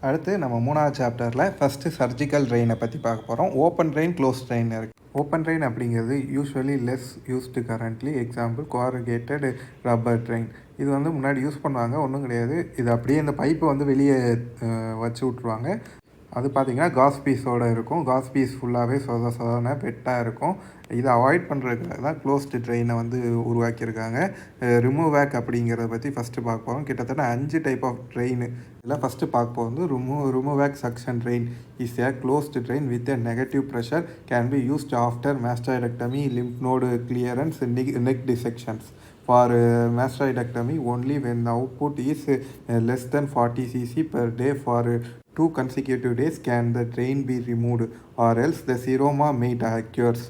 அடுத்து நம்ம 3வது சாப்டரில் ஃபஸ்ட்டு சர்ஜிக்கல் ட்ரெயினை பற்றி பார்க்க போகிறோம். ஓப்பன் ட்ரெயின், க்ளோஸ் ட்ரெயின் இருக்குது. ஓப்பன் ட்ரெயின் அப்படிங்கிறது usually less used currently. Example corrugated rubber drain. இது வந்து முன்னாடி யூஸ் பண்ணுவாங்க, ஒன்றும் கிடையாது. இது அப்படியே இந்த பைப்பை வந்து வெளியே வச்சு விட்ருவாங்க. அது பார்த்திங்கன்னா காஸ் பீஸோடு இருக்கும். காஸ் பீஸ் ஃபுல்லாகவே சொதன பெட்டாக இருக்கும். இதை அவாய்ட் பண்ணுறதுக்காக தான் க்ளோஸ்டு ட்ரெயினை வந்து உருவாக்கியிருக்காங்க. ரிமூவ் வேக் அப்படிங்கிறத பற்றி ஃபஸ்ட்டு பார்க்க போகிறோம். கிட்டத்தட்ட 5 டைப் ஆஃப் ட்ரெயின் இதில் ஃபஸ்ட்டு பார்க்க போகிறது remove vac suction drain is a closed drain with a negative pressure can be used after mastoidectomy, lymph node clearance, neck dissections. For mastoidectomy, only when the output is less than 40 cc per day for 2 consecutive days can the drain be removed, or else the seroma may occurs.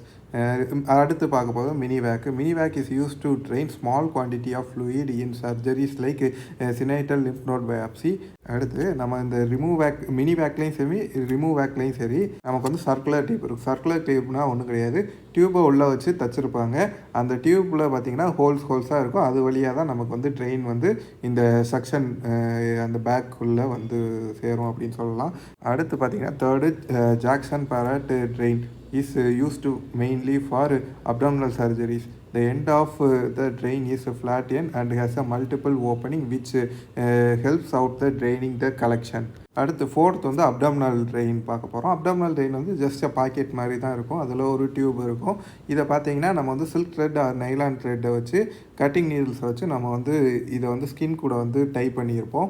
அடுத்து பார்க்க போதும் mini vac is use to drain small quantity of fluid in surgeries like சினைட்டல் lymph node biopsy. அடுத்து நம்ம இந்த mini வேக்லேயும் சரி remove வேக்லேயும் சரி நமக்கு வந்து சர்க்குலர் டியூப் இருக்கும். சர்க்குலர் டியூப்னால் ஒன்றும் கிடையாது, டியூப்பை உள்ளே வச்சு தச்சுருப்பாங்க. அந்த டியூப்பில் பார்த்திங்கன்னா ஹோல்ஸாக இருக்கும். அது வழியாக தான் நமக்கு வந்து ட்ரெயின் வந்து இந்த செக்ஷன் அந்த பேக்குள்ளே வந்து சேரும் அப்படின்னு சொல்லலாம். அடுத்து பார்த்திங்கன்னா third Jackson Pratt drain is used mainly for abdominal surgeries. The end of the drain is flat end and has a multiple opening which helps out the draining the collection. அடுத்து fourth வந்து abdominal train பார்க்க போகிறோம். Abdominal train வந்து just packet மாதிரி தான் இருக்கும். அதில் ஒரு டியூப் இருக்கும். இதை பார்த்தீங்கன்னா நம்ம வந்து சில்க் த்ரெட் ஆர் நைலான் த்ரெட்டை வச்சு கட்டிங் நீடில்ஸை வச்சு நம்ம வந்து இதை வந்து ஸ்கின் கூட வந்து டைப் பண்ணியிருப்போம்.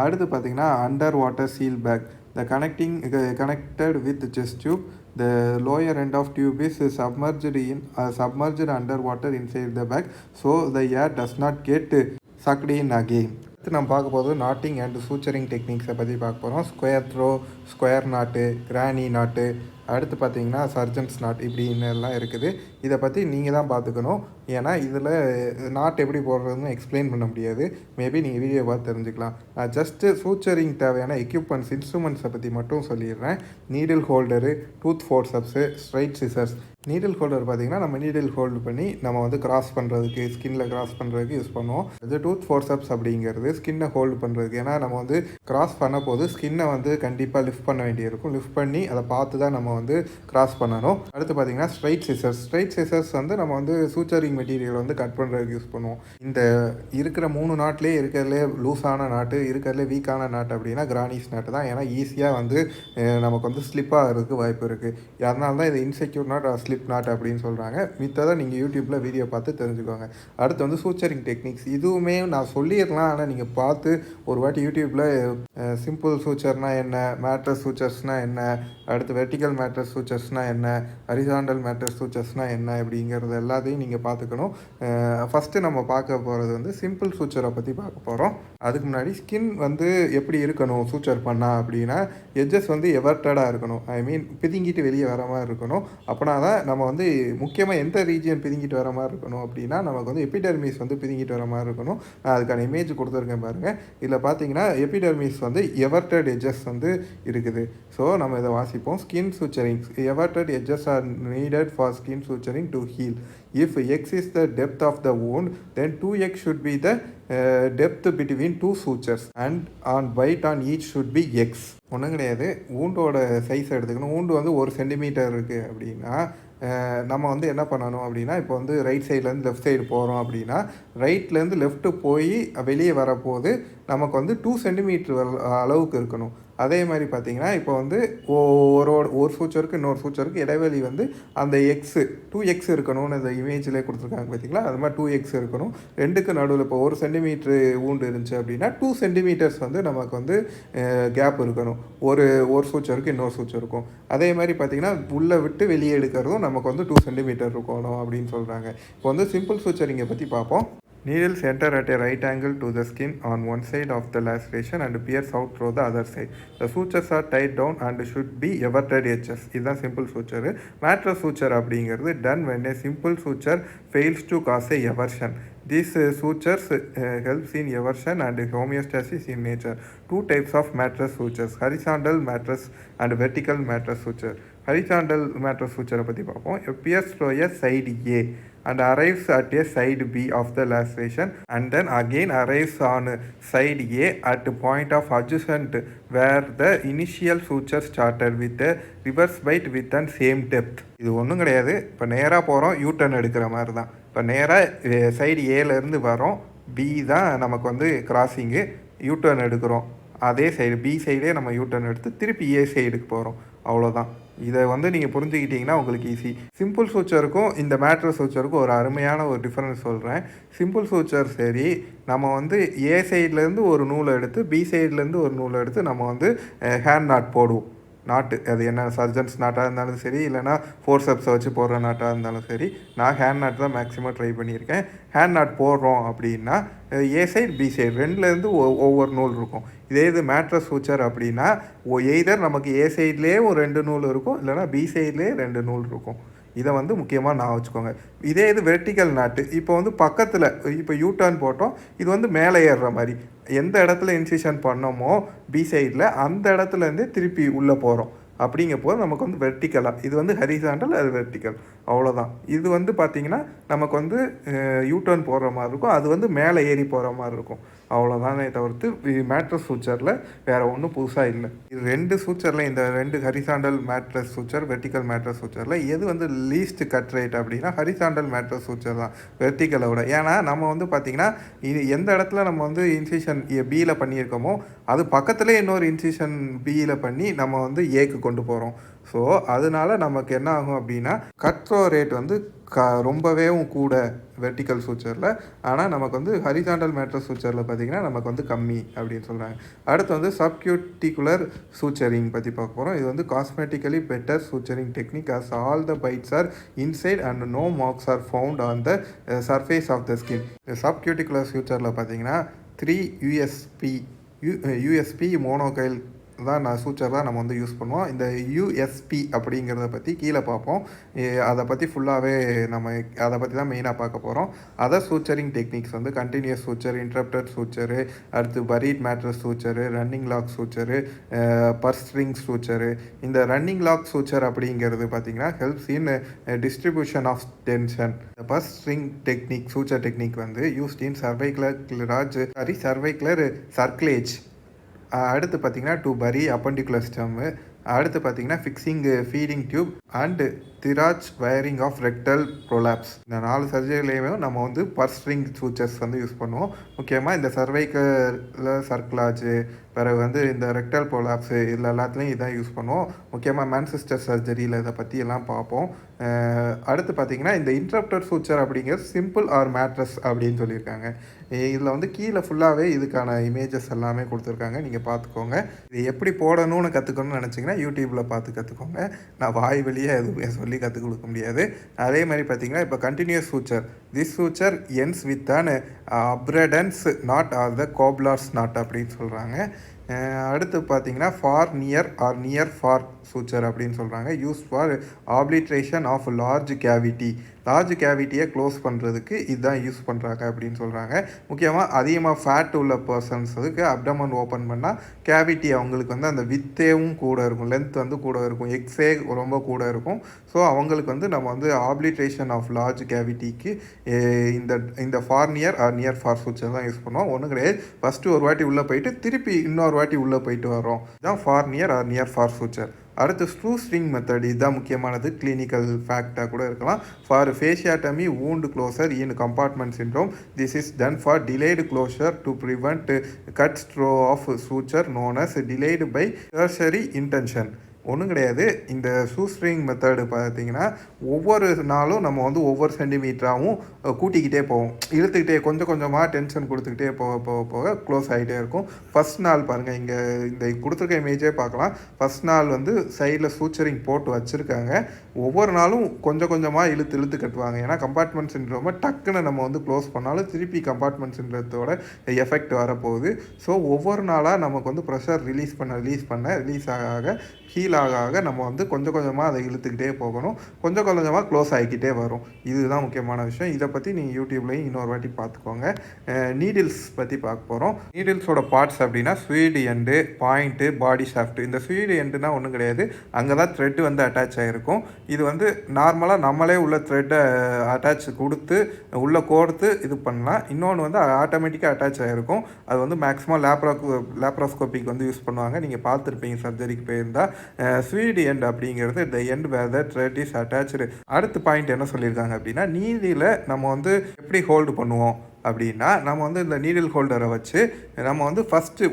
அடுத்து பார்த்திங்கன்னா under water seal bag. The connected with chest tube. The lower end of tube is submerged underwater inside the bag, so the air does not get sucked in again. அடுத்து நம்ம பார்க்க போது knotting and சூச்சரிங் டெக்னிக்ஸை பற்றி பார்க்க போகிறோம். Square throw, square நாட்டு, granny நாட்டு, அடுத்து பார்த்தீங்கன்னா சர்ஜன்ஸ் நாட், இப்படின்னு எல்லாம் இருக்குது. இதை பற்றி நீங்கள் தான் பார்த்துக்கணும். ஏன்னா இதில் நாட் எப்படி போடுறதுன்னு எக்ஸ்பிளைன் பண்ண முடியாது. மேபி நீங்கள் வீடியோ பார்த்து தெரிஞ்சுக்கலாம். நான் ஜஸ்ட்டு சூச்சரிங் தேவையான எக்யூப்மெண்ட்ஸ், இன்ஸ்ட்ருமெண்ட்ஸை பற்றி மட்டும் சொல்லிடுறேன். Needle holder, tooth forceps, straight scissors. Needle holder பார்த்திங்கன்னா நம்ம நீடில் ஹோல்டு பண்ணி நம்ம வந்து கிராஸ் பண்ணுறதுக்கு, ஸ்கின்ல கிராஸ் பண்ணுறதுக்கு யூஸ் பண்ணுவோம். அது டூத் ஃபோர்சப்ஸ் அப்படிங்கிறது ஸ்கின்னை ஹோல்டு பண்ணுறதுக்கு. ஏன்னா நம்ம வந்து கிராஸ் பண்ண போது ஸ்கின்னை வந்து கண்டிப்பாக லிஃப்ட் பண்ண வேண்டியிருக்கும். லிஃப்ட் பண்ணி அதை பார்த்து தான் நம்ம வந்து கிராஸ் பண்ணணும். அடுத்து பார்த்திங்கன்னா ஸ்ட்ரைட் சிசர்ஸ் வந்து நம்ம வந்து சூச்சரிங் மெட்டீரியல் வந்து கட் பண்ணுறதுக்கு யூஸ் பண்ணுவோம். இந்த இருக்கிற 3 நாட்டிலே இருக்கிறதுலே லூஸான நாட்டு, இருக்கிறதுலே வீக்கான நாட்டு அப்படின்னா கிரானிஸ் நாட்டு தான். ஏன்னா ஈஸியாக வந்து நமக்கு வந்து ஸ்லிப் ஆகிறதுக்கு வாய்ப்பு இருக்குது. அதனால தான் இது இன்செக்யூர் நாட், ஸ்லிப் நாட் அப்படின்னு சொல்கிறாங்க. மித்ததை நீங்கள் யூடியூப்பில் வீடியோ பார்த்து தெரிஞ்சுக்கோங்க. அடுத்து வந்து சூச்சரிங் டெக்னிக்ஸ். இதுவுமே நான் சொல்லிடலாம், ஆனால் நீங்கள் பார்த்து ஒரு வாட்டி யூடியூப்பில் சிம்பிள் சூச்சர்னால் என்ன, மேட்ரஸ் சூச்சர்ஸ்னால் என்ன, அடுத்து வெர்டிக்கல் மேட்ரஸ் சூச்சர்ஸ்னால் என்ன, ஹரிசாண்டல் மேட்ரஸ் சூச்சர்ஸ்னால் என்ன, இப்படிங்கிறது எல்லாத்தையும் நீங்கள் பார்த்துக்கணும். ஃபஸ்ட்டு நம்ம பார்க்க போகிறது வந்து சிம்பிள் சூச்சரை பற்றி பார்க்க போகிறோம். அதுக்கு முன்னாடி ஸ்கின் வந்து எப்படி இருக்கணும் சூச்சர் பண்ணால் அப்படின்னா, எட்ஜஸ் வந்து எவர்டடாக இருக்கணும். ஐ மீன் பிதுங்கிட்டு வெளியே வர மாதிரி இருக்கணும். அப்படின்னா தான் நம்ம வந்து முக்கியமாக எந்த ரீஜியன் பிதுங்கிட்டு வர மாதிரி இருக்கணும் அப்படின்னா, நமக்கு வந்து எபிடெர்மிஸ் வந்து பிதுங்கிட்டு வர மாதிரி இருக்கணும். நான் அதுக்கான இமேஜ் கொடுத்துருக்கேன் பாருங்கள். இதில் பார்த்தீங்கன்னா எபிடெர்மிஸ் வந்து எவர்டட் எட்ஜஸ் வந்து இருக்குது. ஸோ நம்ம இதை வாசிப்போம். Skin suturing. Everted edges are needed for skin suturing to heal. If x is the depth of the wound, then 2x should be the depth between 2 sutures and on bite on each should be x. ஒன்றும் கிடையாது, ஊண்டோட size எடுத்துக்கணும். ஊண்டு வந்து 1 centimetre இருக்குது அப்படின்னா நம்ம வந்து என்ன பண்ணணும் அப்படின்னா, இப்போ வந்து ரைட் சைட்லேருந்து லெஃப்ட் சைடு போகிறோம் அப்படின்னா ரைட்லேருந்து லெஃப்ட்டு போய் வெளியே வரப்போது நமக்கு வந்து 2 சென்டிமீட்டர் அளவுக்கு இருக்கணும். அதே மாதிரி பார்த்திங்கன்னா இப்போ வந்து ஒரு சூச்சருக்கு இன்னொரு சூச்சருக்கு இடைவெளி வந்து அந்த டூ எக்ஸ் இருக்கணும்னு இந்த இமேஜில் கொடுத்துருக்காங்க பார்த்திங்களா. அது மாதிரி 2x இருக்கணும். ரெண்டுக்கு நடுவில் இப்போ 1 சென்டிமீட்ரு ஊண்டு இருந்துச்சு அப்படின்னா 2 சென்டிமீட்டர்ஸ் வந்து நமக்கு வந்து கேப் இருக்கணும். ஒரு சூச்சருக்கு இன்னொரு சூச்சருக்கும். அதே மாதிரி பார்த்திங்கன்னா உள்ளே விட்டு வெளியே எடுக்கிறதும் நமக்கு வந்து 2 சென்டிமீட்டர் இருக்கணும் அப்படின்னு சொல்கிறாங்க. இப்போ வந்து சிம்பிள் சூச்சரிங்கை பற்றி பார்ப்போம். Needles enter at a right angle to the skin on one side of the laceration and pierce out through the other side. The sutures are tied down and should be everted edges. இதுதான் simple suture. Mattress suture அப்படிங்கிறது done when a simple suture fails to cause a eversion. These sutures helps in eversion and homeostasis in nature. 2 types of mattress sutures: horizontal mattress and vertical mattress suture. Horizontal mattress suture பற்றி பார்ப்போம். Pierce through a side A. and arrives at a side B of the laceration and then again arrives on side A at point of adjacent where the initial suture started with a reverse bite with an same depth. இது ஒன்றும் கிடையாது. இப்போ நேராக போகிறோம், U-turn எடுக்கிற மாதிரி தான். இப்போ நேராக சைடு ஏலேருந்து வரோம், பி தான் நமக்கு வந்து கிராசிங்கு, யூட்டர்ன் எடுக்கிறோம். அதே சைடு பி சைடே நம்ம யூட்டர்ன் எடுத்து திருப்பி ஏ சைடுக்கு போகிறோம். அவ்வளோதான். இதை வந்து நீங்கள் புரிஞ்சுக்கிட்டிங்கன்னா உங்களுக்கு ஈஸி. சிம்பிள் சூச்சருக்கும் இந்த மேட்ரு சூச்சருக்கும் ஒரு அருமையான ஒரு டிஃப்ரென்ஸ் சொல்கிறேன். சிம்பிள் சூச்சர் சரி, நம்ம வந்து ஏ சைட்லேருந்து ஒரு நூலை எடுத்து பி சைட்லேருந்து ஒரு நூலை எடுத்து நம்ம வந்து ஹேண்ட் நாட் போடுவோம். நாட்டு அது என்ன சர்ஜன்ஸ் நாட்டாக இருந்தாலும் சரி, இல்லைனா ஃபோர்செப்ஸை வச்சு போடுற நாட்டாக இருந்தாலும் சரி, நான் ஹேண்ட் நாட் தான் மேக்ஸிமம் ட்ரை பண்ணியிருக்கேன். ஹேண்ட் நாட் போடுறோம் அப்படின்னா ஏ சைடு பி சைடு ரெண்டுலேருந்து ஒவ்வொரு நூல் இருக்கும். இதே இது மேட்ரஸ் சூச்சர் அப்படின்னா எய்தர் நமக்கு ஏ சைட்லேயே ஒரு 2 நூல் இருக்கும், இல்லைனா பி சைட்லேயே 2 நூல் இருக்கும். இதை வந்து முக்கியமாக நான் வச்சுக்கோங்க. இதே இது வெர்டிக்கல் நாட்டு, இப்போ வந்து பக்கத்தில் இப்போ யூட்டர்ன் போட்டோம், இது வந்து மேலே ஏறுற மாதிரி எந்த இடத்துல இன்சிஷன் பண்ணோமோ பி சைடில் அந்த இடத்துலேருந்தே திருப்பி உள்ளே போகிறோம். அப்படிங்கப்போது நமக்கு வந்து வெர்டிக்கலாக, இது வந்து ஹரிசாண்டல், அது வெர்டிக்கல், அவ்வளோதான். இது வந்து பார்த்திங்கன்னா நமக்கு வந்து யூட்டர்ன் போடுற மாதிரி இருக்கும், அது வந்து மேலே ஏறி போகிற மாதிரி இருக்கும். அவ்வளோதானே தவிர்த்து மேட்ரஸ் சூச்சரில் வேறு ஒன்றும் புதுசாக இல்லை. இது 2 சூச்சரில், இந்த 2 horizontal mattress suture, vertical mattress சூச்சரில் எது வந்து லீஸ்ட் கட் ரேட் அப்படின்னா ஹரிசாண்டல் மேட்ரஸ் சூச்சர் தான் வெர்டிக்கலை விட. ஏன்னா நம்ம வந்து பார்த்திங்கன்னா இது எந்த இடத்துல நம்ம வந்து இன்சிஷன் பியில் பண்ணியிருக்கோமோ அது பக்கத்துலேயே இன்னொரு இன்சிஷன் பியில் பண்ணி நம்ம வந்து ஏக்கு கொண்டு போகிறோம். ஸோ அதனால நமக்கு என்ன ஆகும் அப்படின்னா கட் த்ரோ ரேட் வந்து ரொம்பவே கூட வெர்டிக்கல் சூச்சரில். ஆனால் நமக்கு வந்து ஹரிசாண்டல் மேட்ரஸ் சூச்சரில் பார்த்திங்கன்னா நமக்கு வந்து கம்மி அப்படின்னு சொல்கிறாங்க. அடுத்து வந்து சப்கியூட்டிகுலர் சூச்சரிங் பற்றி பார்க்க போகிறோம். இது வந்து cosmetically better suturing technique as all the bites are inside and no marks are found on the surface of the skin. சப்கியூட்டிகுலர் சூச்சரில் பார்த்திங்கன்னா 3 யூஎஸ்பி மோனோகைல் தான் சூச்சர் தான் நம்ம வந்து யூஸ் பண்ணுவோம். இந்த யூஎஸ்பி அப்படிங்கிறத பற்றி கீழே பார்ப்போம். அதை பற்றி ஃபுல்லாகவே நம்ம அதை பற்றி தான் மெயினாக பார்க்க போகிறோம். அதர் சூச்சரிங் டெக்னிக்ஸ் வந்து கண்டினியூஸ் சூச்சர், இன்டரப்டட் சூச்சரு, அடுத்து buried mattress suture, running lock suture, purse string suture. இந்த ரன்னிங் லாக் சூச்சர் அப்படிங்கிறது பார்த்திங்கன்னா helps in distribution of tension. Purse string technique suture technique வந்து யூஸ்ட் இன் சர்வைக்குலர் சர்க்குலேஜ். அடுத்து பார்த்திங்கன்னா to bury appendicular stump. அடுத்து பார்த்திங்கன்னா fixing feeding tube and Thiersch wiring of rectal prolapse. இந்த 4 சர்ஜரிலையுமே நம்ம வந்து பர்ஸ் ஸ்ட்ரிங் சூச்சர்ஸ் வந்து யூஸ் பண்ணுவோம். முக்கியமாக இந்த சர்வைக்கல் சர்க்குலாஜு, பிறகு வந்து இந்த ரெக்டல் ப்ரோலாப்ஸு, இதில் எல்லாத்துலேயும் இதான் யூஸ் பண்ணுவோம். முக்கியமாக மேன்செஸ்டர் சர்ஜரியில் இதை பற்றி எல்லாம் பார்ப்போம். அடுத்து பார்த்திங்கன்னா இந்த இன்டரப்டட் சூச்சர் அப்படிங்கிறது சிம்பிள் ஆர் மேட்ரஸ் அப்படின்னு சொல்லியிருக்காங்க. இதில் வந்து கீழே ஃபுல்லாகவே இதுக்கான இமேஜஸ் எல்லாமே கொடுத்துருக்காங்க, நீங்கள் பார்த்துக்கோங்க. இது எப்படி போடணும்னு கற்றுக்கணும்னு நினச்சிங்கன்னா யூடியூப்பில் பார்த்து கற்றுக்கோங்க. நான் வாய் வெளியே எதுவுமே சொல்லி கற்றுக் கொடுக்க முடியாது. அதே மாதிரி பார்த்திங்கன்னா இப்போ continuous suture, this suture ends with an Aberdeen knot or the cobbler's knot அப்படின்னு சொல்கிறாங்க. அடுத்து பார்த்திங்கன்னா far near or near far suture அப்படின்னு சொல்கிறாங்க. Use for obliteration of large cavity. Large கேவிட்டியை க்ளோஸ் பண்ணுறதுக்கு இதுதான் யூஸ் பண்ணுறாங்க அப்படின்னு சொல்கிறாங்க. முக்கியமாக அதிகமாக ஃபேட் உள்ள பர்சன்ஸுக்கு அப்டமன் ஓப்பன் பண்ணால் கேவிட்டி அவங்களுக்கு வந்து அந்த வித்தேவும் கூட இருக்கும், லென்த் வந்து கூட இருக்கும், எக்ஸே ரொம்ப கூட இருக்கும். ஸோ அவங்களுக்கு வந்து நம்ம வந்து ஆப்ளிட்ரேஷன் ஆஃப் லார்ஜ் கேவிட்டிக்கு இந்த far near or near far suture தான் யூஸ் பண்ணுவோம். ஒன்றும் கிடையாது, ஃபஸ்ட்டு ஒரு வாட்டி உள்ளே போயிட்டு திருப்பி இன்னொரு வாட்டி உள்ளே போயிட்டு வரோம். இதுதான் far near or near far suture. அடுத்து ஸ்க்ரூ ஸ்ட்ரிங் மெத்தட், இதுதான் முக்கியமானது, கிளினிக்கல் ஃபேக்டாக கூட இருக்கலாம். For fasciotomy wound closure in compartment syndrome, this is done for delayed closure to prevent cut through of suture known as delayed by tertiary intention. ஒன்றும் கிடையாது, இந்த ஷூஸ்ட்ரிங் method பார்த்திங்கன்னா ஒவ்வொரு நாளும் நம்ம வந்து ஒவ்வொரு சென்டிமீட்டராகவும் கூட்டிக்கிட்டே போவோம், இழுத்துக்கிட்டே கொஞ்சம் கொஞ்சமாக டென்ஷன் கொடுத்துக்கிட்டே போக போக போக க்ளோஸ் ஆகிட்டே இருக்கும். ஃபஸ்ட் நாள் பாருங்கள், இங்கே இந்த கொடுத்துருக்க இமேஜே பார்க்கலாம். ஃபஸ்ட் நாள் வந்து சைடில் சூச்சரிங் போட்டு வச்சுருக்காங்க. ஒவ்வொரு நாளும் கொஞ்சம் கொஞ்சமாக இழுத்து கட்டுவாங்க. ஏன்னா கம்பார்ட்மெண்ட் சிண்ட்ரோமை டக்குன்னு நம்ம வந்து க்ளோஸ் பண்ணாலும் திருப்பி கம்பார்ட்மெண்ட் சிண்ட்ரத்தோட எஃபெக்ட் வரப்போகுது. ஸோ ஒவ்வொரு நாளாக நமக்கு வந்து ப்ரெஷர் ரிலீஸ் பண்ண ரிலீஸ் ஆக ஹீல் ஆக நம்ம வந்து கொஞ்சம் கொஞ்சமாக அதை இழுத்துக்கிட்டே போகணும். கொஞ்சம் கொஞ்சமாக க்ளோஸ் ஆகிக்கிட்டே வரும். இதுதான் முக்கியமான விஷயம். இதை பற்றி நீங்கள் யூடியூப்லேயும் இன்னொரு வாட்டி பார்த்துக்கோங்க. நீடில்ஸ் பற்றி பார்க்க போகிறோம். நீடில்ஸோட பார்ட்ஸ் அப்படின்னா ஸ்வீடு எண்டு, பாயிண்ட்டு, பாடி ஷாஃப்ட். இந்த ஸ்வீடு எண்டுனா ஒன்றும் கிடையாது, அங்கே தான் த்ரெட்டு வந்து அட்டாச் ஆகிருக்கும். இது வந்து நார்மலாக நம்மளே உள்ள த்ரெட்டை அட்டாச் கொடுத்து உள்ளே கோர்த்து இது பண்ணலாம். இன்னொன்று வந்து ஆட்டோமேட்டிக்காக அட்டாச் ஆகிருக்கும். அது வந்து மேக்ஸிமம் லேப்ரோஸ்கோபிக் வந்து யூஸ் பண்ணுவாங்க. நீங்கள் பார்த்துருப்பீங்க சர்ஜரிக்கு போயிருந்தால். ஸ்வீடு எண்ட் அப்படிங்கிறது the end where the thread is attached. அடுத்த பாயிண்ட் என்ன சொல்லியிருக்காங்க அப்படின்னா, நீடில் நம்ம வந்து எப்படி ஹோல்டு பண்ணுவோம் அப்படின்னா, நம்ம வந்து இந்த நீடில் ஹோல்டரை வச்சு நம்ம வந்து first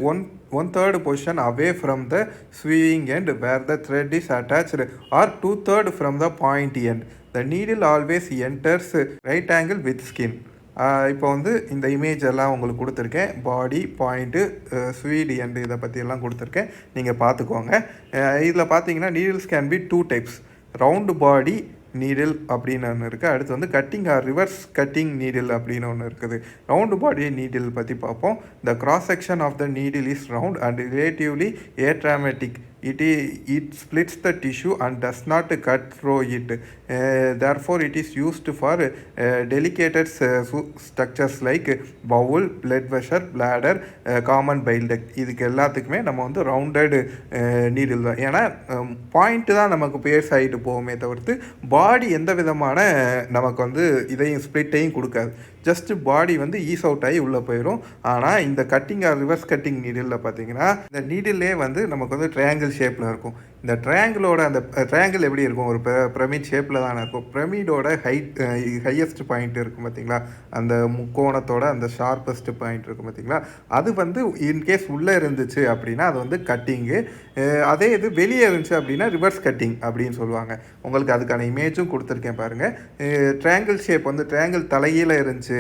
one third position away from the swaging end where the thread is attach or 2/3 from the point end. The needle always enters right angle with skin. இப்போ வந்து இந்த இமேஜ் எல்லாம் உங்களுக்கு கொடுத்துருக்கேன். பாடி, பாயிண்ட்டு, ஸ்வீட் எண்டு இதை பற்றியெல்லாம் கொடுத்துருக்கேன். நீங்கள் பார்த்துக்கோங்க. இதில் பார்த்தீங்கன்னா needles can be 2 types. Round body needle அப்படின்னு ஒன்று இருக்குது. அடுத்து வந்து cutting or reverse cutting needle அப்படின்னு ஒன்று இருக்குது. ரவுண்டு பாடி நீடில் பற்றி பார்ப்போம். The cross section of the needle is round and relatively atraumatic. It splits the tissue and does not cut through it. Therefore, it is used for delicate structures like bowel, blood vessel, bladder, common bile duct. இதுக்கு எல்லாத்துக்குமே நம்ம வந்து rounded needle தான். ஏன்னா point தான் நமக்கு purse ஆகிட்டு போகுமே தவிர்த்து பாடி எந்த விதமான நமக்கு வந்து இதையும் ஸ்ப்ளிட்டையும் கொடுக்காது. ஜஸ்ட் பாடி வந்து ஈஸ் அவுட் ஆகி உள்ளே போயிடும். ஆனால் இந்த கட்டிங் ஆர் ரிவர்ஸ் கட்டிங் நீடிலில் பார்த்தீங்கன்னா இந்த நீடிலே வந்து நமக்கு வந்து ட்ரையாங்கிள் ஷேப்பில் இருக்கும். இந்த ட்ரையாங்கிளோட அந்த ட்ரையாங்கிள் எப்படி இருக்கும், ஒரு பிரமிட் ஷேப்பில் தானே இருக்கும். பிரமிடோட ஹையஸ்ட் பாயிண்ட் இருக்கும் பார்த்தீங்களா, அந்த முக்கோணத்தோட அந்த ஷார்ப்பஸ்ட் பாயிண்ட் இருக்கும் பார்த்தீங்களா, அது வந்து இன்கேஸ் உள்ளே இருந்துச்சு அப்படின்னா அது வந்து கட்டிங்கு. அதே இது வெளியே இருந்துச்சு அப்படின்னா ரிவர்ஸ் கட்டிங் அப்படின்னு சொல்லுவாங்க. உங்களுக்கு அதுக்கான இமேஜும் கொடுத்துருக்கேன் பாருங்கள். ட்ரையாங்கிள் ஷேப் வந்து ட்ரையாங்கிள் தலையில் இருந்துச்சு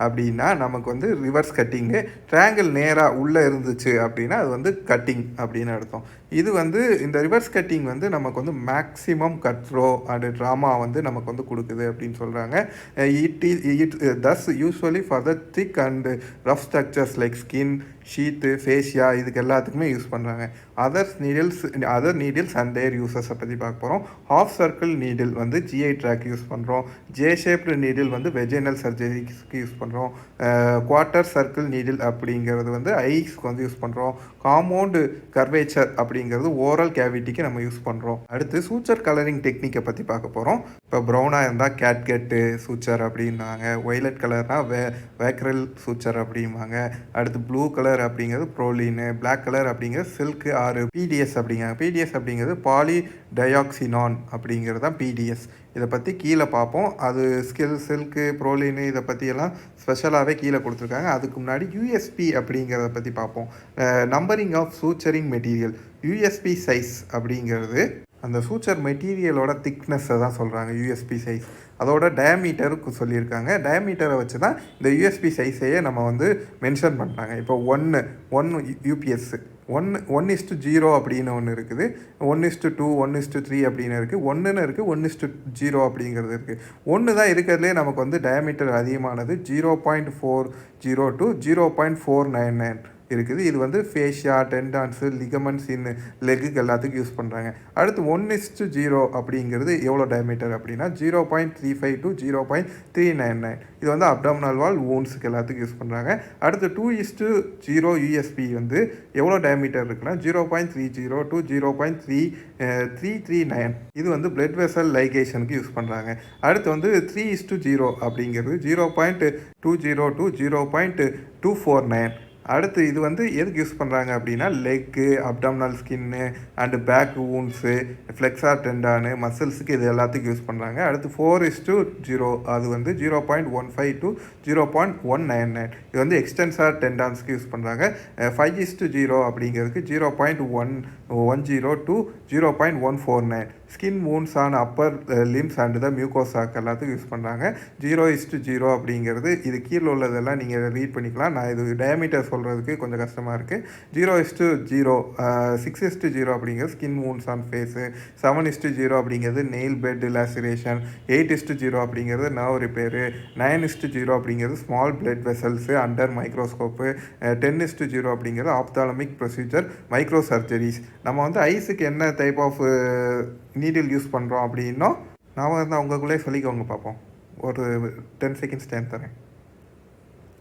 அப்படின்னா நமக்கு வந்து ரிவர்ஸ் கட்டிங்கு. ட்ரையாங்கிள் நேராக உள்ளே இருந்துச்சு அப்படின்னா அது வந்து கட்டிங் அப்படின்னு அர்த்தம். இது வந்து இந்த ரிவர்ஸ் கட்டிங் வந்து நமக்கு வந்து maximum cut throw and trauma வந்து நமக்கு வந்து கொடுக்குது அப்படின்னு சொல்கிறாங்க. It thus usually for the thick and rough structures like skin, sheath, fascia, இதுக்கு எல்லாத்துக்குமே யூஸ் பண்ணுறாங்க. அதர் நீடில்ஸ் அண்ட் தேர் யூசஸை பற்றி பார்க்க போகிறோம். ஹாஃப் சர்க்கிள் நீடில் வந்து ஜிஐ ட்ராக் யூஸ் பண்ணுறோம். ஜே ஷேப்டு நீடில் வந்து வெஜினல் சர்ஜரிக்கு யூஸ் பண்ணுறோம். குவார்ட்டர் சர்க்கிள் நீடில் அப்படிங்கிறது வந்து ஐஸ்க்கு வந்து யூஸ் பண்ணுறோம். காம்பவுண்டு கர்வேச்சர் அப்படிங்கிறது ஓரல் கேவிட்டிக்கு நம்ம யூஸ் பண்ணுறோம். அடுத்து சூச்சர் கலரிங் டெக்னிக்கை பற்றி பார்க்க போகிறோம். இப்போ ப்ரௌனாக இருந்தால் கேட்கெட்டு சூச்சர் அப்படின்னாங்க. ஒய்லட் கலர்னால் வேக்ரல் சூச்சர் அப்படிம்பாங்க. அடுத்து ப்ளூ கலர் அப்படிங்கிறது ப்ரோலின், பிளாக் கலர் அப்படிங்கிறது சில்க் ஆர் பிடிஎஸ் அப்படிங்கிறாங்க. பிடிஎஸ் அப்படிங்கிறது பாலி டயாக்சினான் அப்படிங்கிறது தான் பிடிஎஸ். இதை பற்றி கீழே பார்ப்போம். அது சில்க்கு, ப்ரோலின் இதை பற்றியெல்லாம் ஸ்பெஷலாகவே கீழே கொடுத்துருக்காங்க. அதுக்கு முன்னாடி யூஎஸ்பி அப்படிங்கிறத பற்றி பார்ப்போம். Numbering of suturing material. USP size அப்படிங்கிறது அந்த சூச்சர் மெட்டீரியலோட திக்னஸை தான் சொல்கிறாங்க. யூஎஸ்பி சைஸ் அதோட டயாமீட்டருக்கு சொல்லியிருக்காங்க. டயாமீட்டரை வச்சு தான் இந்த யூஎஸ்பி சைஸையே நம்ம வந்து மென்ஷன் பண்ணுறாங்க. இப்போ ஒன்று யூபிஎஸ் 1:0 அப்படின்னு ஒன்று இருக்குது. 1:2, 1:3 அப்படின்னு இருக்குது. 1ன்னு இருக்குது, 1:0 அப்படிங்கிறது இருக்குது. 1 தான் இருக்கிறதுலே நமக்கு வந்து டயாமீட்டர் அதிகமானது. 0.40 to 0.499 இருக்குது. இது வந்து ஃபேஷியா, டெண்டான்ஸு, லிகமெண்ட்ஸ் இன் லெக்குக்கு எல்லாத்துக்கும் யூஸ் பண்ணுறாங்க. அடுத்து 1:0 அப்படிங்கிறது எவ்வளோ டயாமீட்டர் அப்படின்னா 0.35 to 0.399. இது வந்து அப்டாமினல் வால் வூண்ட்ஸுக்கு எல்லாத்துக்கும் யூஸ் பண்ணுறாங்க. அடுத்து 2:0 யூஎஸ்பி வந்து எவ்வளோ டயாமீட்டர் இருக்குன்னா 0.30 to 0.339. இது வந்து பிளட் வெசல் லைகேஷனுக்கு யூஸ் பண்ணுறாங்க. அடுத்து வந்து 3:0 அப்படிங்கிறது 0.20 to 0.249. அடுத்து இது வந்து எதுக்கு யூஸ் பண்ணுறாங்க அப்படின்னா leg, abdominal skin and back wounds, flexor tendon, மசில்ஸுக்கு இது எல்லாத்துக்கும் யூஸ் பண்ணுறாங்க. அடுத்து 4:0 அது வந்து 0.15 to 0.199. இது வந்து எக்ஸ்டென்சார் டெண்டான்ஸ்க்கு யூஸ் பண்ணுறாங்க. 5:0 அப்படிங்கிறதுக்கு 0.110 to 0.149. Skin wounds on upper limbs and the மியூகோசாக்கு எல்லாத்துக்கும் யூஸ் பண்ணுறாங்க. 0:0 அப்படிங்கிறது இது கீழே உள்ளதெல்லாம் நீங்கள் ரீட் பண்ணிக்கலாம். நான் இது டயமீட்டர் சொல்கிறதுக்கு கொஞ்சம் கஷ்டமாக இருக்குது. 0:0 6:0 அப்படிங்கிறது ஸ்கின் wounds ஆன் ஃபேஸு, 7:0 அப்படிங்கிறது நெயில் பெட் லாசிரேஷன், 8:0 அப்படிங்கிறது நர்வ் ரிப்பேரு, 9:0 அப்படிங்கிறது small blood vessels under microscope, 10:0 அப்படிங்கிறது ஆப்தாலமிக் ப்ரொசீஜர் மைக்ரோ சர்ஜரிஸ். நம்ம வந்து ஐஸுக்கு என்ன டைப் ஆஃப் நீடில் யூஸ் பண்ணுறோம் அப்படின்னா நான் வந்து அவங்களுக்குள்ளே சொல்லிக்கோங்க பார்ப்போம். ஒரு 10 செகண்ட்ஸ் டைம் தரேன்.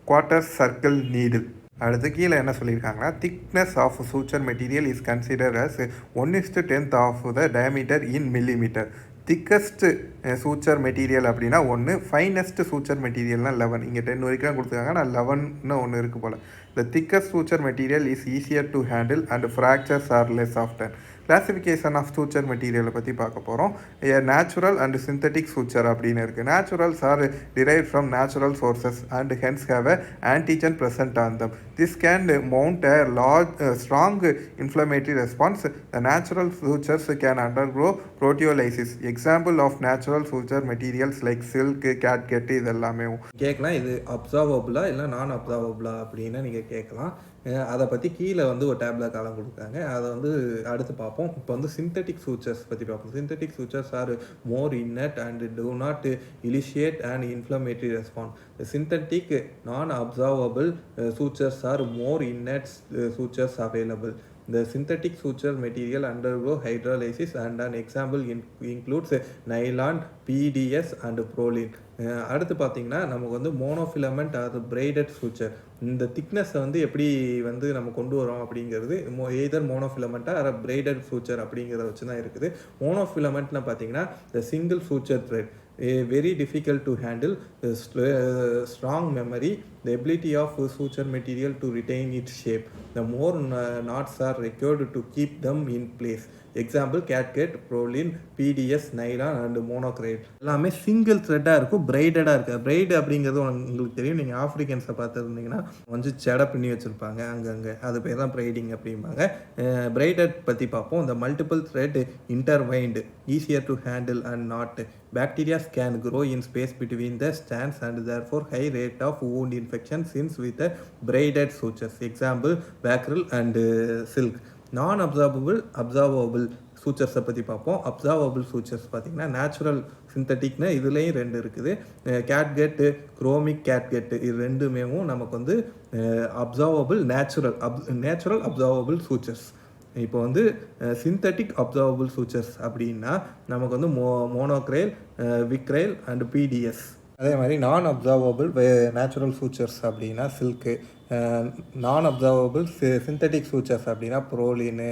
Quarter circle needle. அடுத்து கீழே என்ன சொல்லியிருக்காங்கன்னா thickness of suture material is consider as 1/10 of the diameter in millimetre. Thickest suture material அப்படின்னா 1, ஃபைனஸ்ட் சூச்சர் மெட்டீரியல்னால் 11. இங்கே 10 வரைக்கும் தான் கொடுத்துருக்காங்க, நான் 11ன்னு ஒன்று இருக்குது போல். The thickest suture material is easier to handle and fractures are less often. Classification of suture மெட்டீரியலை பற்றி பார்க்க போகிறோம். நேச்சுரல் அண்ட் சிந்தட்டிக் சூச்சர் அப்படின்னு இருக்குது. Naturals are derived from natural sources and hence have a antigen present on them. This can mount a large, strong inflammatory response. The natural sutures can undergo proteolysis. Example of natural suture materials like silk, catgut இதெல்லாமே கேட்கலாம். இது அப்சார்வபுளா இல்லை நான் அப்சார்வபுளா அப்படின்னு நீங்கள் கேட்கலாம். அதை பற்றி கீழே வந்து ஒரு டேப்ல காலம் கொடுத்தாங்க, அதை வந்து அடுத்து பார்ப்போம். இப்போ வந்து சிந்தட்டிக் சூச்சர்ஸ் பற்றி பார்ப்போம். Synthetic sutures are more inert and do not initiate an inflammatory response. The synthetic non-absorbable sutures are more innate sutures available. The synthetic suture material undergo hydrolysis and an example includes nylon, PDS and proline. அடுத்து பார்த்தீங்கன்னா நமக்கு வந்து monofilament அது braided suture. இந்த திக்னஸை வந்து எப்படி வந்து நம்ம கொண்டு வரோம் அப்படிங்கிறது எய்தர் மோனோஃபிலமெண்ட்டாக அதை பிரைடட் சூச்சர் அப்படிங்கிறத வச்சு தான் இருக்குது. மோனோஃபிலமெண்ட்னு பார்த்தீங்கன்னா the single suture thread, very difficult to handle, strong memory, the ability of suture material to retain its shape. The more knots are required to keep them in place. Example catgut, proline, PDS, nylon and monocrate. எல்லாமே single த்ரெட்டாக இருக்கும், பிரைடடாக இருக்குது. Bride அப்படிங்கிறது உங்களுக்கு தெரியும். நீங்கள் ஆஃப்ரிக்கன்ஸை பார்த்துருந்தீங்கன்னா வந்து செடை பின்னி வச்சுருப்பாங்க அங்கங்கே, அது பேர் தான் பிரைடிங் அப்படிம்பாங்க. பிரைடட் பற்றி பார்ப்போம். இந்த multiple thread intertwined, easier to handle and knot. Bacteria can grow in space between the strands and therefore high rate of wound infection since with the braided sutures. Example bacterial and silk. நான் அப்சார்வபிள் சூச்சர்ஸை பற்றி பார்ப்போம். அப்சார்வபிள் sutures பார்த்திங்கன்னா natural சிந்தட்டிக்னு இதுலேயும் 2 இருக்குது. கேட்கெட்டு, chromic கேட்கெட்டு, இது ரெண்டுமே நமக்கு வந்து அப்சார்வபிள் நேச்சுரல் அப்சார்வபிள் சூச்சர்ஸ். இப்போ வந்து சிந்தட்டிக் அப்சார்வபிள் சூச்சர்ஸ் அப்படின்னா நமக்கு வந்து மோனோக்ரைல், விக்ரைல் அண்ட் PDS. அதே மாதிரி நான் அப்சார்வபிள் நேச்சுரல் சூச்சர்ஸ் அப்படின்னா சில்க்கு, நான் அப்சார்வபிள் சிந்தட்டிக் சூச்சர்ஸ் அப்படின்னா ப்ரோலின்னு,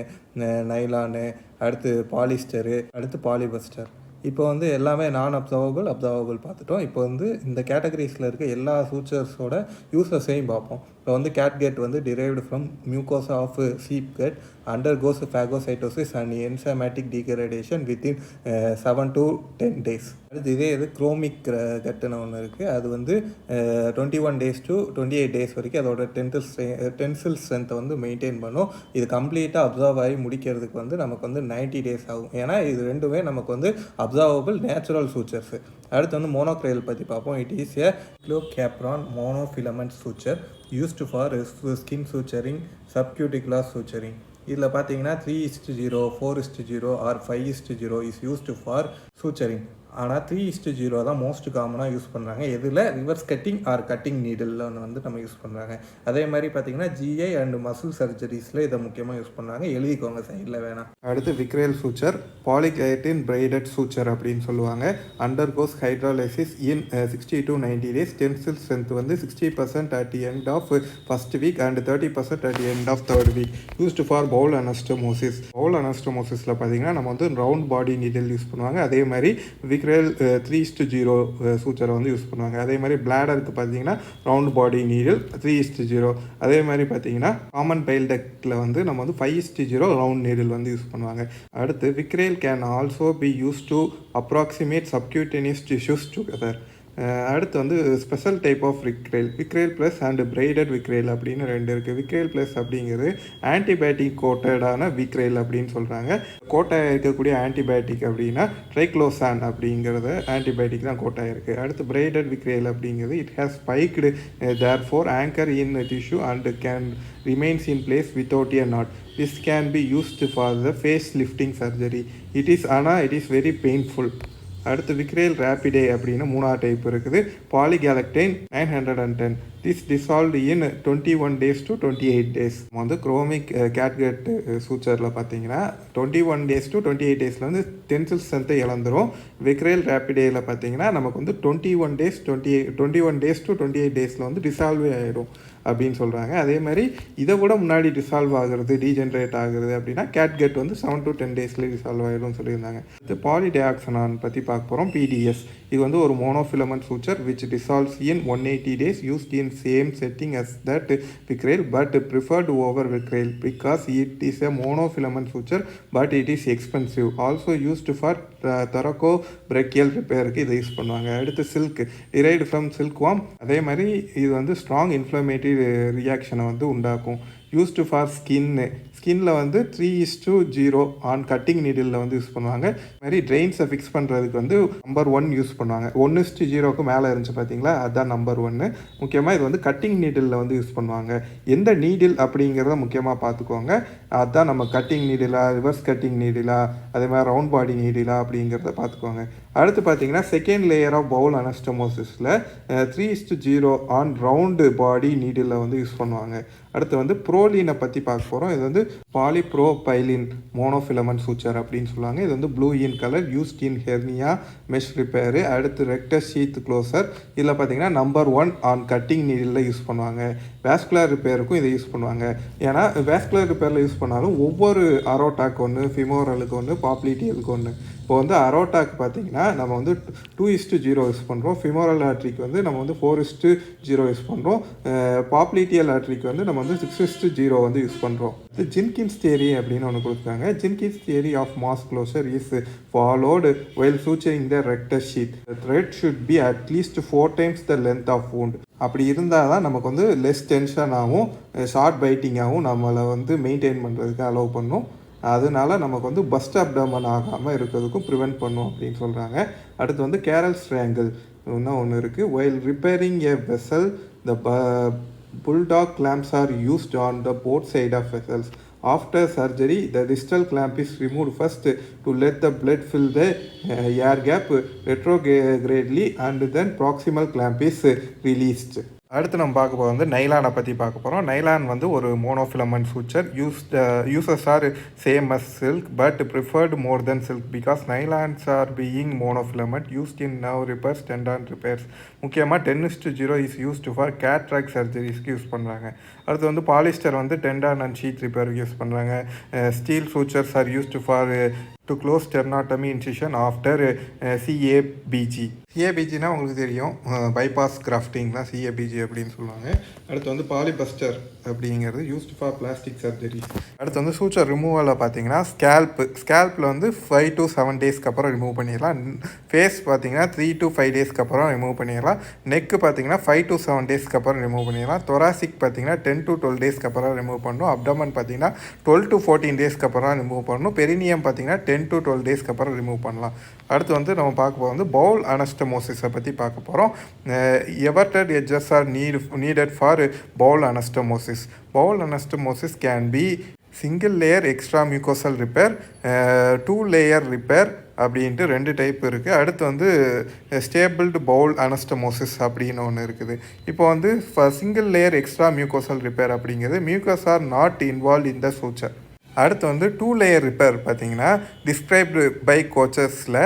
நைலானு, அடுத்து பாலிஸ்டரு, அடுத்து பாலிபஸ்டர். இப்போ வந்து எல்லாமே நான் அப்சார்வபிள் பார்த்துட்டோம். இப்போ வந்து இந்த கேட்டகரிஸில் இருக்க எல்லா சூச்சர்ஸோட யூசஸையும் பார்ப்போம். இப்போ வந்து catgut வந்து derived from mucosa of sheep gut, undergoes phagocytosis and enzymatic degradation within 7 to 10 days. அடுத்து இதே இது குரோமிக் கட்டுன்னு ஒன்று இருக்குது. அது வந்து 21 days to 28 days வரைக்கும் அதோட டென்சில் ஸ்ட்ரென்த்தை வந்து மெயின்டைன் பண்ணும். இது கம்ப்ளீட்டாக அப்சர்வ் ஆகி முடிக்கிறதுக்கு வந்து நமக்கு வந்து 90 days ஆகும். ஏன்னா இது ரெண்டுமே நமக்கு வந்து அப்சர்வபிள் நேச்சுரல் சூச்சர்ஸு. அடுத்து வந்து மோனோக்ரைல் பற்றி பார்ப்போம். It is a glecaprone monofilament suture used for skin suturing, subcuticular suturing. இதில் பார்த்தீங்கன்னா 3:0, 4:0 or 5:0 is used for suturing. ஆனால் 3:0 தான் மோஸ்ட் காமனாக யூஸ் பண்ணுறாங்க. எதில் reverse cutting or cutting needle வந்து நம்ம யூஸ் பண்ணுறாங்க. அதே மாதிரி பார்த்தீங்கன்னா GI அண்ட் மசில் சர்ஜரிஸில் இதை முக்கியமாக யூஸ் பண்ணுறாங்க. எழுதிக்கோங்க சைடில் வேணாம். அடுத்து விக்ரேல் சூச்சர், பாலிகேட்டின் பிரைடட் சூச்சர் அப்படின்னு சொல்லுவாங்க. Undergoes hydrolysis in 60 to 90 days. Tensile strength வந்து 60% at the end of first week and 30% at the end of third week. used for bowel anastomosis. Pavul அனாஸ்டோமோசிஸில் பார்த்தீங்கன்னா நம்ம வந்து ரவுண்ட் பாடி நீடில் யூஸ் பண்ணுவாங்க. அதே மாதிரி விக்ரேல் 3:0 சூச்சரை வந்து யூஸ் பண்ணுவாங்க. அதே மாதிரி பிளாடருக்கு பார்த்தீங்கன்னா ரவுண்ட் பாடி நீடில் 3:0. அதே மாதிரி பார்த்தீங்கன்னா காமன் பைல் டக்டில் வந்து நம்ம வந்து 5:0 ரவுண்ட் நீடில் வந்து யூஸ் பண்ணுவாங்க. அடுத்து Vicryl can also be use to approximate subcutaneous tissues together. அடுத்து வந்து special type of Vicryl plus and braided Vicryl அப்படின்னு 2 இருக்குது. விக்ரேல் ப்ளஸ் அப்படிங்கிறது ஆன்டிபயோட்டிக் கோட்டடான விக்ரேல் அப்படின்னு சொல்கிறாங்க. கோட்டாக இருக்கக்கூடிய ஆன்டிபயோட்டிக் அப்படின்னா ட்ரைக்ளோசான் அப்படிங்கிறத ஆன்டிபயோட்டிக் தான் கோட்டாக இருக்குது. அடுத்து பிரைடட் விக்ரேல் அப்படிங்கிறது it has spiked there for anchor in tissue and can remains in place without a knot. This can be used for the face lifting surgery. It is very painful. அடுத்து விக்ரேல் ரேபிடே அப்படின்னு 3 type இருக்குது. பாலிகேலக்டைன் 910. This dissolved in 21 days to 28 days. வந்து chromic கேட்கட் சூச்சரில் பார்த்தீங்கன்னா 21 days to 28 days வந்து tensile ஸ்ட்ரென்த்தை இழந்துரும். விக்ரேல் ரேபிடேயில் பார்த்தீங்கன்னா நமக்கு வந்து 21 days to 28 days வந்து டிசால்வே ஆகிடும் அப்படின்னு சொல்கிறாங்க. அதே மாதிரி இதை கூட முன்னாடி டிசால்வ் ஆகுறது டீஜென்ரேட் ஆகுறது அப்படின்னா கேட்கட் வந்து 7 to 10 days டிசால்வ் ஆகிடும்னு சொல்லியிருந்தாங்க. இது பாலிடயாக்சனான் பற்றி பார்க்க போகிறோம். PDS இது வந்து ஒரு monofilament suture which dissolves in 180 days used in same setting as that vicrail but preferred over vicrail because it is a monofilament suture but it is expensive. Also used for thoracobrachial repairக்கு இதை use பண்ணுவாங்க. அடுத்து silk derived from silkworm. அதே மாதிரி இது வந்து strong inflammatory ரியாக்ஷனை வந்து உண்டாக்கும். யூஸ்டு ஃபார் ஸ்கின்னில் வந்து 3:0 ஆன் கட்டிங் நீடிலில் வந்து யூஸ் பண்ணுவாங்க. இது மாதிரி ட்ரெயின்ஸை ஃபிக்ஸ் பண்ணுறதுக்கு வந்து நம்பர் 1 யூஸ் பண்ணுவாங்க. 1:0க்கு மேலே இருந்துச்சு பார்த்தீங்களா, அதுதான் நம்பர் 1. முக்கியமாக இது வந்து கட்டிங் நீடிலில் வந்து யூஸ் பண்ணுவாங்க. எந்த நீடில் அப்படிங்கிறத முக்கியமாக பார்த்துக்கோங்க. அதுதான் நம்ம கட்டிங் நீடிலா, ரிவர்ஸ் கட்டிங் நீடிலா, அதே மாதிரி ரவுண்ட் பாடி நீடிலா அப்படிங்கிறத பார்த்துக்கோங்க. அடுத்து பார்த்தீங்கன்னா செகண்ட் லேயர் ஆஃப் பவுல் அனஸ்டமோசிஸில் 3:0 ஆன் ரவுண்டு பாடி நீடிலில் வந்து யூஸ் பண்ணுவாங்க. அடுத்து வந்து ப்ரோலீனை பற்றி பார்க்க போகிறோம். இது வந்து பாலிப்ரோபைலின் மோனோஃபிலமெண்ட் சூச்சர் அப்படின்னு சொல்லுவாங்க. இது வந்து blue in colour, used in hernia mesh repair. அடுத்து ரெக்டஸ் ஷீத் க்ளோசர். இதில் பார்த்தீங்கன்னா நம்பர் 1 ஆன் கட்டிங் நீடிலில் யூஸ் பண்ணுவாங்க. வேஸ்குலர் ரிப்பேருக்கும் இதை யூஸ் பண்ணுவாங்க. ஏன்னா வேஸ்குலர் ரிப்பேரில் யூஸ் பண்ணாலும் ஒவ்வொரு அரோட்டாக்கு ஒன்று, ஃபிமோரலுக்கு ஒன்று, பாப்ளிட்டியலுக்கு ஒன்று. இப்போ வந்து அரோட்டாக்கு பார்த்தீங்கன்னா நம்ம வந்து 2:0 யூஸ் பண்ணுறோம். ஃபிமோரல் ஆட்ரிக்கு வந்து நம்ம வந்து 4:0 யூஸ் பண்ணுறோம். பாப்ளிட்டியல் ஆட்ரிக்கு வந்து நம்ம வந்து 6:0 வந்து யூஸ் பண்ணுறோம். இது ஜின்கின்ஸ் தியரி அப்படின்னு ஒன்று கொடுத்தாங்க. Jenkins theory of mass closure is followed while suturing the rectus sheath. The thread should be at least 4 times the length of wound. அப்படி இருந்தால் தான் நமக்கு வந்து லெஸ் டென்ஷனாகவும் ஷார்ட் பைட்டிங்காகவும் நம்மளை வந்து மெயின்டைன் பண்ணுறதுக்கு அலோவ் பண்ணும். அதனால நமக்கு வந்து பஸ்ட் அப்டமன் ஆகாமல் இருக்கிறதுக்கும் ப்ரிவெண்ட் பண்ணும் அப்படின்னு சொல்கிறாங்க. அடுத்து வந்து கேரல் ஸ்ட்ராங்கிள் இன்னும் ஒன்று இருக்குது. while repairing a vessel the bulldog clamps are used on the both side of vessels. After surgery the distal clamp is removed first to let the blood fill the air gap retrogradely and then proximal clamp is released. அடுத்து நம்ம பார்க்க போகிறது வந்து நைலானை பற்றி பார்க்க போகிறோம். Nylon வந்து ஒரு monofilament suture. Uses are same as silk but preferred more then silk because nylons are being monofilament used in nerve repairs, tendon repairs. முக்கியமாக 10:0 இஸ் யூஸ்டு ஃபார் கேட்ராக்ட் சர்ஜரிஸ்க்கு யூஸ் பண்ணுறாங்க. அடுத்து வந்து பாலிஸ்டர் வந்து டெண்டான் அண்ட் ஷீத் ரிப்பேருக்கு use பண்ணுறாங்க. Steel sutures are used for to close sternotomy incision after CABG. CABGனா உங்களுக்கு தெரியும், பைபாஸ் கிராஃப்டிங் தான் CABG அப்படின்னு சொல்லுவாங்க. அடுத்து வந்து பாலிபஸ்டர் அப்படிங்கிறது யூஸ்டு ஃபார் பிளாஸ்டிக் சர்ஜரி. அடுத்து வந்து சூச்சர் ரிமூவலில் பார்த்தீங்கன்னா ஸ்கேல்ப்பில் வந்து 5 to 7 டேஸ்க்கு அப்புறம் ரிமூவ் பண்ணிடலாம். ஃபேஸ் பார்த்தீங்கன்னா 3 to 5 டேஸ்க்கு அப்புறம் ரிமூவ் பண்ணிடலாம். நெக்கு பார்த்தீங்கன்னா 5 to 7 டேஸ்க்கு அப்புறம் ரிமூவ் பண்ணிடலாம். தொராசிக் பார்த்தீங்கன்னா 10 to 12 டேஸ்க்கு அப்புறம் ரிமூவ் பண்ணணும். அப்டமன் பார்த்தீங்கன்னா 12 to 14 டேஸ்க்கு அப்புறம் ரிமூவ் பண்ணணும். பெரினியம் பார்த்தீங்கன்னா 10 to 12 டேஸ்க்கு அப்புறம் ரிமூவ் பண்ணலாம். அடுத்து வந்து நம்ம பார்க்க போகிறது வந்து பவுல் அனஸ்டமோசிஸை பற்றி பார்க்க போகிறோம். Everted edges are needed for bowel anastomosis. Bowel anastomosis can be single layer extra mucosal repair, 2 layer repair அப்படின்ட்டு 2 டைப் இருக்குது. அடுத்து வந்து ஸ்டேபிள்டு பவுல் அனஸ்டமோசிஸ் அப்படின்னு ஒன்று இருக்குது. இப்போ வந்து single layer extra mucosal repair அப்படிங்கிறது mucus are not involve in the suture. அடுத்து வந்து 2 லேயர் ரிப்பேர் பார்த்தீங்கன்னா டிஸ்கிரைப்டு பை கோச்சஸில்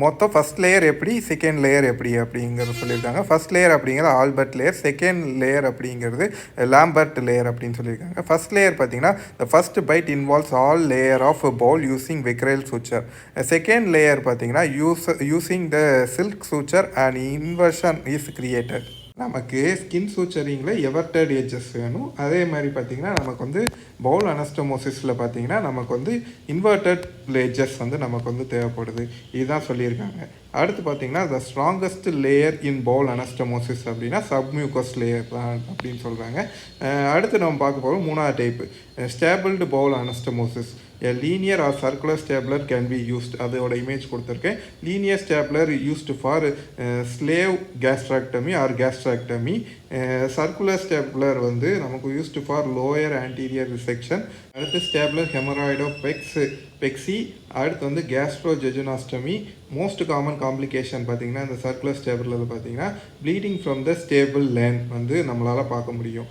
மொத்தம் ஃபஸ்ட் லேயர் எப்படி, செகண்ட் லேயர் எப்படி அப்படிங்கிறது சொல்லியிருக்காங்க. ஃபஸ்ட் லேயர் அப்படிங்கிறது ஆல்பர்ட் லேயர், செகண்ட் லேயர் அப்படிங்கிறது லாம்பர்ட் லேயர் அப்படின்னு சொல்லியிருக்காங்க. ஃபஸ்ட் லேயர் பார்த்தீங்கன்னா the first bite involves all layer of bowel using Vicryl suture. Second layer பார்த்தீங்கன்னா using the silk suture and inversion is created. நமக்கு skin சூச்சரிங்கில் எவர்டட் edges வேணும். அதே மாதிரி பார்த்திங்கன்னா நமக்கு வந்து பவுல் அனஸ்டமோசிஸில் பார்த்திங்கன்னா நமக்கு வந்து இன்வெர்டட் எட்ஜஸ் வந்து நமக்கு வந்து தேவைப்படுது. இதுதான் சொல்லியிருக்காங்க. அடுத்து பார்த்திங்கன்னா the strongest layer in bowel anastomosis அப்படின்னா சப்மியூக்கஸ் லேயர் தான் அப்படின்னு சொல்கிறாங்க. அடுத்து நம்ம பார்க்க போகிறோம் 3வது type stapled bowel anastomosis. A linear or circular stapler can be used. அதோட இமேஜ் கொடுத்துருக்கேன். Linear stapler used for sleeve gastrectomy or gastrectomy. Circular stapler வந்து நமக்கு used for lower anterior resection. அடுத்து ஸ்டேப்லர் ஹெமராய்டோ பெக்ஸி. அடுத்து வந்து கேஸ்ட்ரோஜெஜனாஸ்டமி. Most common complication பார்த்திங்கன்னா இந்த circular ஸ்டேப்லரில் பார்த்திங்கன்னா bleeding from the staple line வந்து நம்மளால் பார்க்க முடியும்.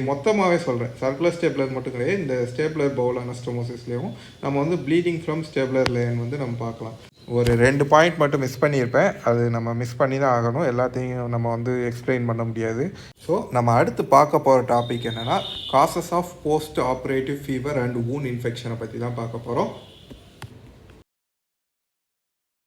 மொத்தமாகவே சொல்கிறேன், சர்க்குலர் ஸ்டேப்லர் மட்டும் கிடையாது, இந்த ஸ்டேப்லர் பவுல் அனஸ்டமோசிஸ்லேயும் நம்ம வந்து ப்ளீடிங் ஃப்ரம் ஸ்டேப்லர் லேன் வந்து நம்ம பார்க்கலாம். ஒரு 2 பாயிண்ட் மட்டும் மிஸ் பண்ணியிருப்பேன். அது நம்ம மிஸ் பண்ணி தான் ஆகணும். எல்லாத்தையும் நம்ம வந்து எக்ஸ்பிளைன் பண்ண முடியாது. ஸோ நம்ம அடுத்து பார்க்க போகிற டாபிக் என்னென்னா causes of post operative fever and wound இன்ஃபெக்ஷனை பற்றி தான் பார்க்க போகிறோம்.